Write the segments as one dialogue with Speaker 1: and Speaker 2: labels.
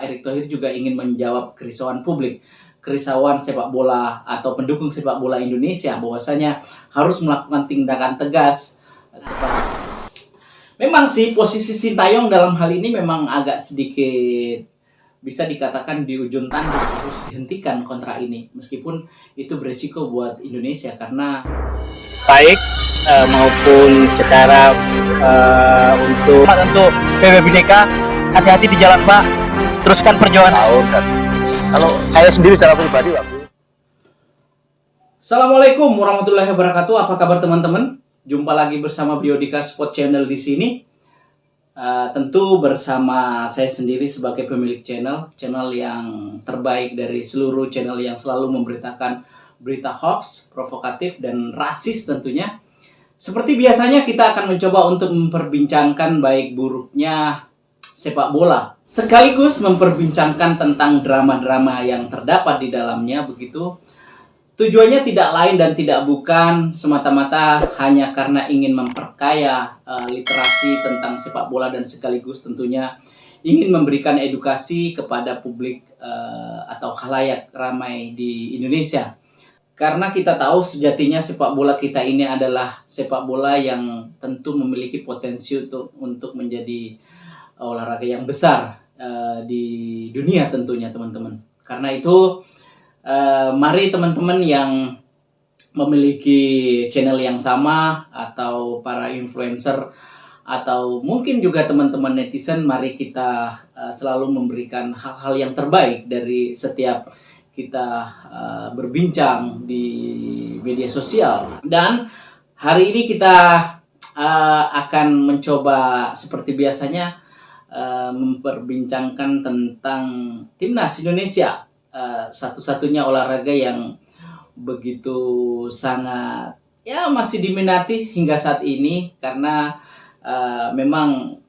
Speaker 1: Erick Thohir juga ingin menjawab kerisauan publik, kerisauan sepak bola atau pendukung sepak bola Indonesia, bahwasanya harus melakukan tindakan tegas. Memang sih posisi Sintayong dalam hal ini memang agak sedikit bisa dikatakan di ujung tanduk, harus dihentikan kontrak ini, meskipun itu beresiko buat Indonesia karena
Speaker 2: baik maupun secara untuk PB Bhinneka. Hati-hati di jalan, Pak, teruskan perjuangan. Kalau saya sendiri secara pribadi, Pak.
Speaker 1: Assalamualaikum warahmatullahi wabarakatuh. Apa kabar teman-teman? Jumpa lagi bersama Biodika Sport Channel di sini. Tentu bersama saya sendiri sebagai pemilik channel yang terbaik dari seluruh channel yang selalu memberitakan berita hoax, provokatif, dan rasis tentunya. Seperti biasanya kita akan mencoba untuk memperbincangkan baik buruknya sepak bola, sekaligus memperbincangkan tentang drama-drama yang terdapat di dalamnya begitu. Tujuannya tidak lain dan tidak bukan semata-mata hanya karena ingin memperkaya literasi tentang sepak bola dan sekaligus tentunya ingin memberikan edukasi kepada publik atau khalayak ramai di Indonesia. Karena kita tahu sejatinya sepak bola kita ini adalah sepak bola yang tentu memiliki potensi untuk menjadi olahraga yang besar di dunia tentunya teman-teman. Karena itu mari teman-teman yang memiliki channel yang sama atau para influencer atau mungkin juga teman-teman netizen, mari kita selalu memberikan hal-hal yang terbaik dari setiap kita berbincang di media sosial. Dan hari ini kita akan mencoba seperti biasanya memperbincangkan tentang timnas Indonesia, satu-satunya olahraga yang begitu sangat masih diminati hingga saat ini karena memang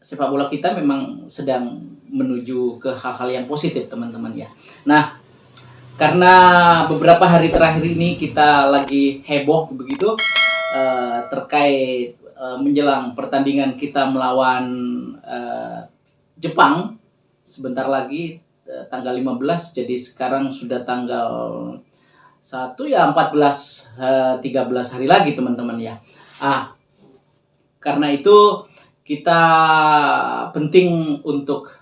Speaker 1: sepak bola kita memang sedang menuju ke hal-hal yang positif teman-teman ya. Nah, karena beberapa hari terakhir ini kita lagi heboh begitu terkait menjelang pertandingan kita melawan Jepang sebentar lagi tanggal 15, jadi sekarang sudah tanggal 1 ya 13 hari lagi teman-teman ya. Karena itu kita penting untuk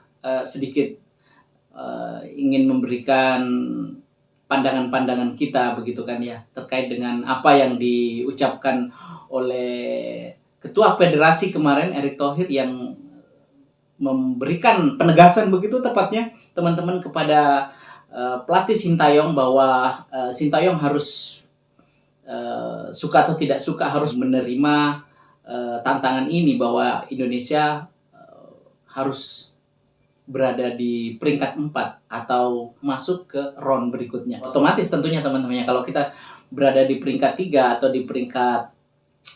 Speaker 1: sedikit ingin memberikan pandangan-pandangan kita begitu kan ya, terkait dengan apa yang diucapkan oleh Ketua Federasi kemarin Erick Thohir yang memberikan penegasan begitu tepatnya teman-teman kepada pelatih Sintayong bahwa Sintayong harus suka atau tidak suka harus menerima tantangan ini bahwa Indonesia harus berada di peringkat 4 atau masuk ke round berikutnya. Otomatis tentunya teman-temannya kalau kita berada di peringkat 3 atau di peringkat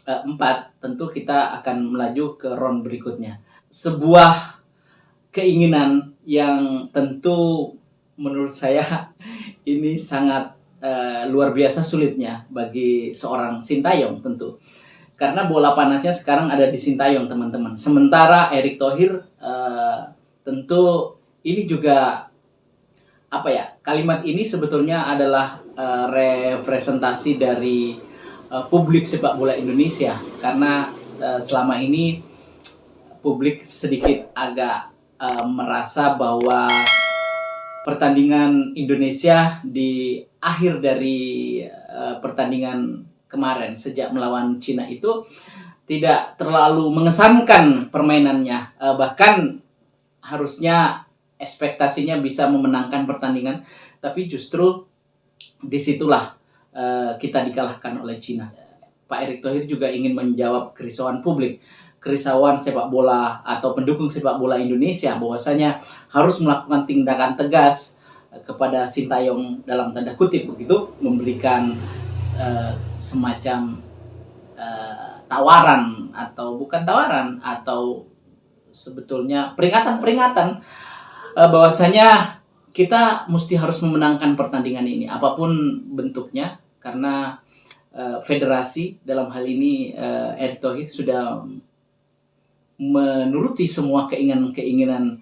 Speaker 1: 4 tentu kita akan melaju ke round berikutnya. Sebuah keinginan yang tentu menurut saya ini sangat luar biasa sulitnya bagi seorang Sintayong tentu. Karena bola panasnya sekarang ada di Sintayong teman-teman. Sementara Erick Thohir tentu ini juga kalimat ini sebetulnya adalah representasi dari publik sepak bola Indonesia. Karena selama ini publik sedikit agak merasa bahwa pertandingan Indonesia di akhir dari pertandingan kemarin sejak melawan Cina itu tidak terlalu mengesankan permainannya, bahkan harusnya ekspektasinya bisa memenangkan pertandingan, tapi justru disitulah kita dikalahkan oleh Cina. Pak Erick Thohir juga ingin menjawab kerisauan publik, kerisauan sepak bola atau pendukung sepak bola Indonesia, bahwasanya harus melakukan tindakan tegas kepada Sintayong dalam tanda kutip begitu, memberikan semacam tawaran atau bukan tawaran atau sebetulnya peringatan bahwasanya kita mesti harus memenangkan pertandingan ini apapun bentuknya, karena federasi dalam hal ini Erick Thohir sudah menuruti semua keinginan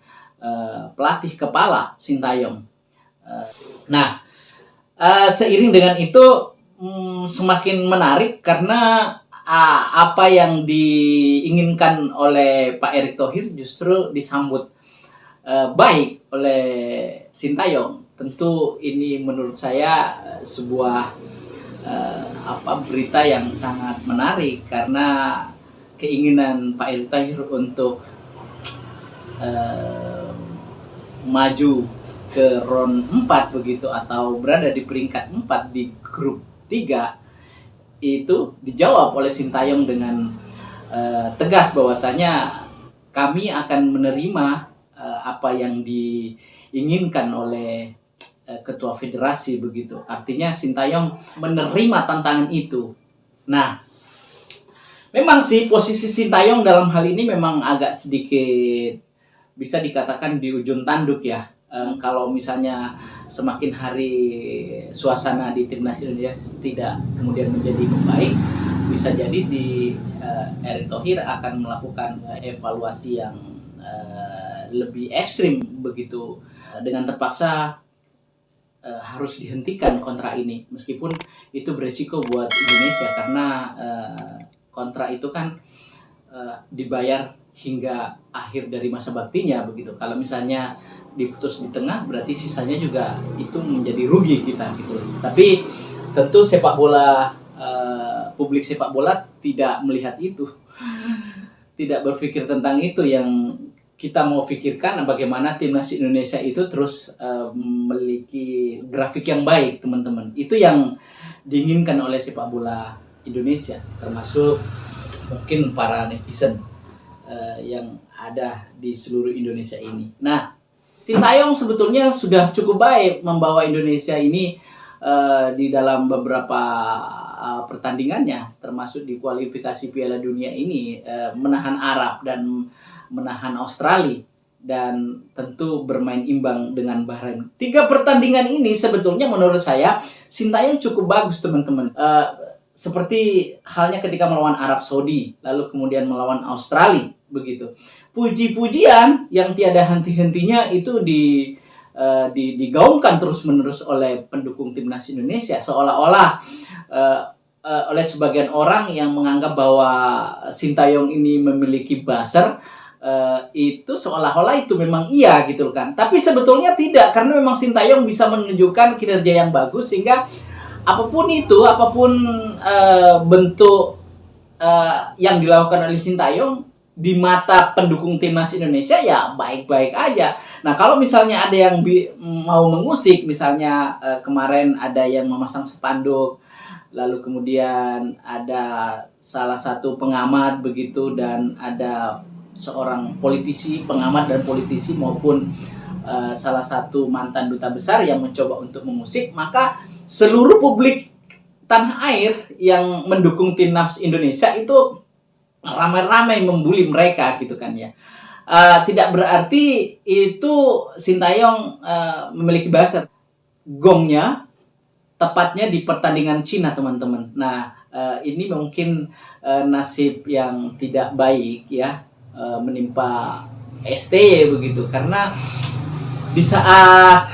Speaker 1: pelatih kepala Sintayong. Nah, seiring dengan itu semakin menarik karena apa yang diinginkan oleh Pak Erick Thohir justru disambut baik oleh Sintayong. Tentu ini menurut saya sebuah berita yang sangat menarik karena keinginan Pak Erick Thohir untuk maju ke round 4 begitu atau berada di peringkat 4 di grup 3 itu dijawab oleh Sintayong dengan tegas bahwasanya kami akan menerima apa yang diinginkan oleh ketua federasi begitu. Artinya Sintayong menerima tantangan itu. Nah, memang sih posisi Sintayong dalam hal ini memang agak sedikit bisa dikatakan di ujung tanduk ya. Kalau misalnya semakin hari suasana di timnas Indonesia tidak kemudian menjadi membaik, bisa jadi di Erick Thohir akan melakukan evaluasi yang lebih ekstrim begitu, dengan terpaksa harus dihentikan kontrak ini meskipun itu beresiko buat Indonesia karena kontrak itu kan dibayar hingga akhir dari masa baktinya begitu. Kalau misalnya diputus di tengah berarti sisanya juga itu menjadi rugi kita gitu. Tapi tentu sepak bola publik sepak bola tidak melihat itu. Tidak berpikir tentang itu. Yang kita mau pikirkan bagaimana timnas Indonesia itu terus memiliki grafik yang baik, teman-teman. Itu yang diinginkan oleh sepak bola Indonesia, termasuk mungkin para netizen yang ada di seluruh Indonesia ini. Nah, Sintayong sebetulnya sudah cukup baik membawa Indonesia ini di dalam beberapa pertandingannya, termasuk di kualifikasi Piala Dunia ini, menahan Arab dan menahan Australia dan tentu bermain imbang dengan Bahrain. 3 pertandingan ini sebetulnya menurut saya Sintayong cukup bagus, teman-teman. Seperti halnya ketika melawan Arab Saudi, lalu kemudian melawan Australia, begitu. Puji-pujian yang tiada henti-hentinya itu digaungkan terus-menerus oleh pendukung timnas Indonesia, seolah-olah oleh sebagian orang yang menganggap bahwa Sintayong ini memiliki buzzer, itu seolah-olah itu memang iya gitu kan. Tapi sebetulnya tidak, karena memang Sintayong bisa menunjukkan kinerja yang bagus sehingga apapun bentuk yang dilakukan oleh Sintayong di mata pendukung timnas Indonesia ya baik-baik aja. Nah, kalau misalnya ada yang mau mengusik, misalnya kemarin ada yang memasang spanduk, lalu kemudian ada salah satu pengamat begitu dan ada seorang politisi, pengamat dan politisi maupun salah satu mantan duta besar yang mencoba untuk mengusik, maka seluruh publik tanah air yang mendukung timnas Indonesia itu ramai-ramai membuli mereka gitu kan ya. Tidak berarti itu Sintayong memiliki buzzer. Gongnya tepatnya di pertandingan Cina, teman-teman. Nah, ini mungkin nasib yang tidak baik ya menimpa STY begitu, karena di saat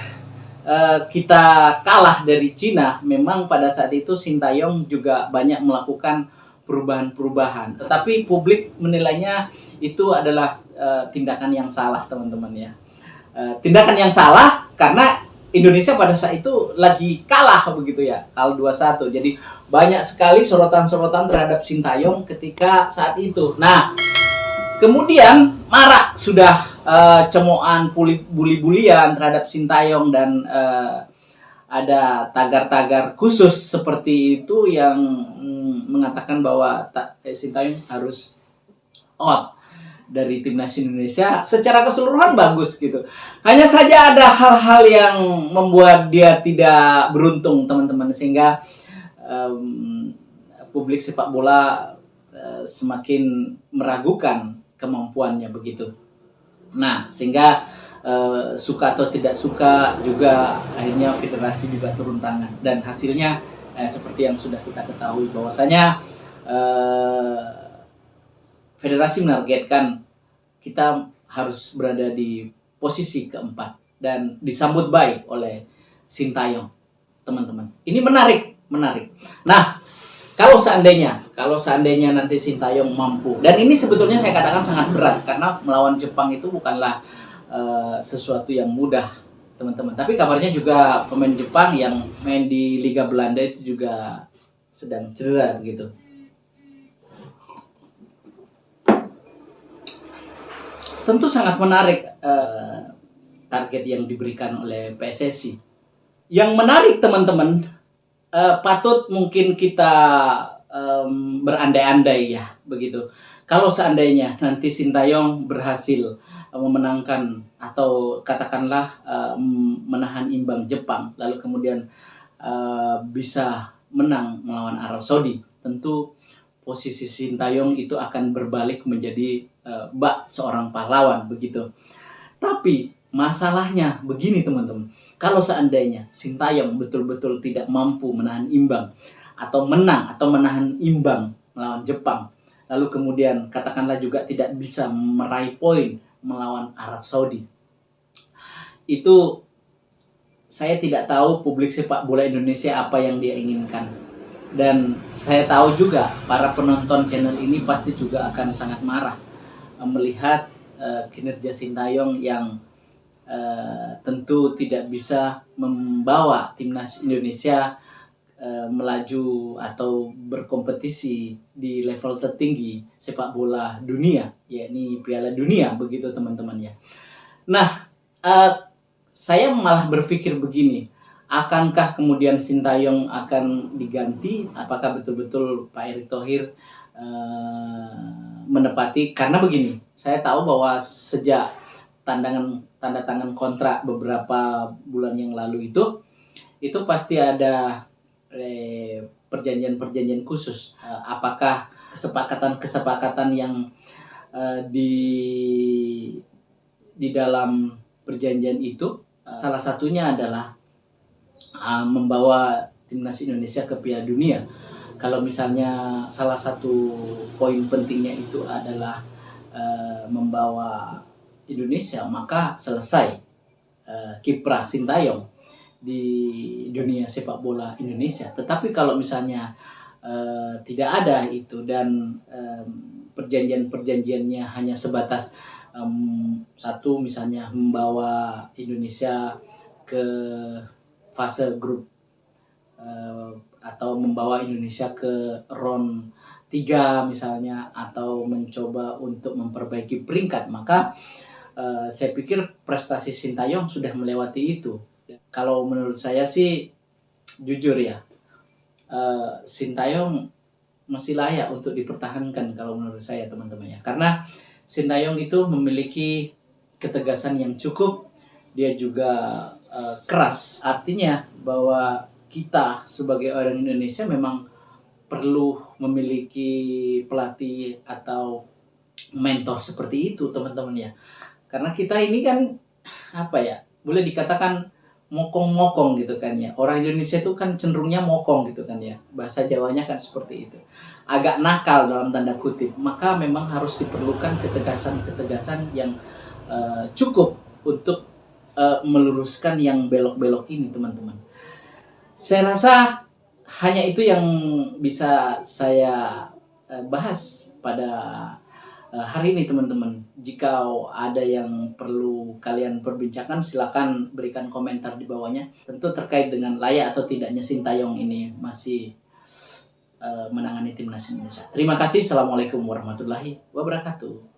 Speaker 1: kita kalah dari Cina, memang pada saat itu Sintayong juga banyak melakukan perubahan-perubahan. Tetapi publik menilainya itu adalah tindakan yang salah, teman-teman ya. Tindakan yang salah karena Indonesia pada saat itu lagi kalah begitu ya, kalah 2-1. Jadi banyak sekali sorotan-sorotan terhadap Sintayong ketika saat itu. Nah, kemudian marak sudah cemoan bully-bulian terhadap Sintayong dan ada tagar-tagar khusus seperti itu yang mengatakan bahwa Sintayong harus out dari timnas Indonesia. Secara keseluruhan bagus gitu. Hanya saja ada hal-hal yang membuat dia tidak beruntung, teman-teman, sehingga publik sepak bola semakin meragukan kemampuannya begitu. Nah, sehingga suka atau tidak suka juga akhirnya federasi juga turun tangan, dan hasilnya seperti yang sudah kita ketahui bahwasanya federasi menargetkan kita harus berada di posisi keempat dan disambut baik oleh Sintayong, teman-teman. Ini menarik. Nah, kalau seandainya nanti Sintayong mampu, dan ini sebetulnya saya katakan sangat berat karena melawan Jepang itu bukanlah sesuatu yang mudah, teman-teman. Tapi kabarnya juga pemain Jepang yang main di Liga Belanda itu juga sedang cedera begitu. Tentu sangat menarik target yang diberikan oleh PSSI. Yang menarik, teman-teman, patut mungkin kita berandai-andai ya begitu. Kalau seandainya nanti Sintayong berhasil memenangkan atau katakanlah menahan imbang Jepang, lalu kemudian bisa menang melawan Arab Saudi, tentu posisi Sintayong itu akan berbalik menjadi bak seorang pahlawan begitu. Tapi masalahnya begini, teman-teman. Kalau seandainya Sintayong betul-betul tidak mampu menahan imbang atau menang atau menahan imbang melawan Jepang, lalu kemudian katakanlah juga tidak bisa meraih poin melawan Arab Saudi, itu saya tidak tahu publik sepak bola Indonesia apa yang dia inginkan. Dan saya tahu juga para penonton channel ini pasti juga akan sangat marah melihat kinerja Sintayong yang tentu tidak bisa membawa timnas Indonesia melaju atau berkompetisi di level tertinggi sepak bola dunia, yakni Piala Dunia begitu, teman-teman ya. Nah, saya malah berpikir begini, akankah kemudian Sintayong akan diganti? Apakah betul-betul Pak Erick Thohir menepati? Karena begini, saya tahu bahwa sejak tanda tangan kontrak beberapa bulan yang lalu itu pasti ada perjanjian khusus. Apakah kesepakatan yang di dalam perjanjian itu salah satunya adalah membawa timnas Indonesia ke Piala Dunia. Kalau misalnya salah satu poin pentingnya itu adalah membawa Indonesia, maka selesai kiprah Sintayong di dunia sepak bola Indonesia. Tetapi kalau misalnya tidak ada itu dan perjanjiannya hanya sebatas satu, misalnya membawa Indonesia ke fase grup atau membawa Indonesia ke round 3 misalnya, atau mencoba untuk memperbaiki peringkat, maka saya pikir prestasi Sintayong sudah melewati itu. Kalau menurut saya sih, jujur ya, Sintayong masih layak untuk dipertahankan kalau menurut saya, teman-teman ya. Karena Sintayong itu memiliki ketegasan yang cukup, dia juga keras. Artinya bahwa kita sebagai orang Indonesia memang perlu memiliki pelatih atau mentor seperti itu, teman-teman ya. Karena kita ini kan boleh dikatakan mokong-mokong gitu kan ya. Orang Indonesia itu kan cenderungnya mokong gitu kan ya. Bahasa Jawanya kan seperti itu. Agak nakal dalam tanda kutip. Maka memang harus diperlukan ketegasan yang cukup untuk meluruskan yang belok-belok ini, teman-teman. Saya rasa hanya itu yang bisa saya bahas pada hari ini, teman-teman. Jika ada yang perlu kalian perbincangkan, silakan berikan komentar di bawahnya. Tentu terkait dengan layak atau tidaknya Sintayong ini masih menangani timnas Indonesia. Terima kasih. Assalamualaikum warahmatullahi wabarakatuh.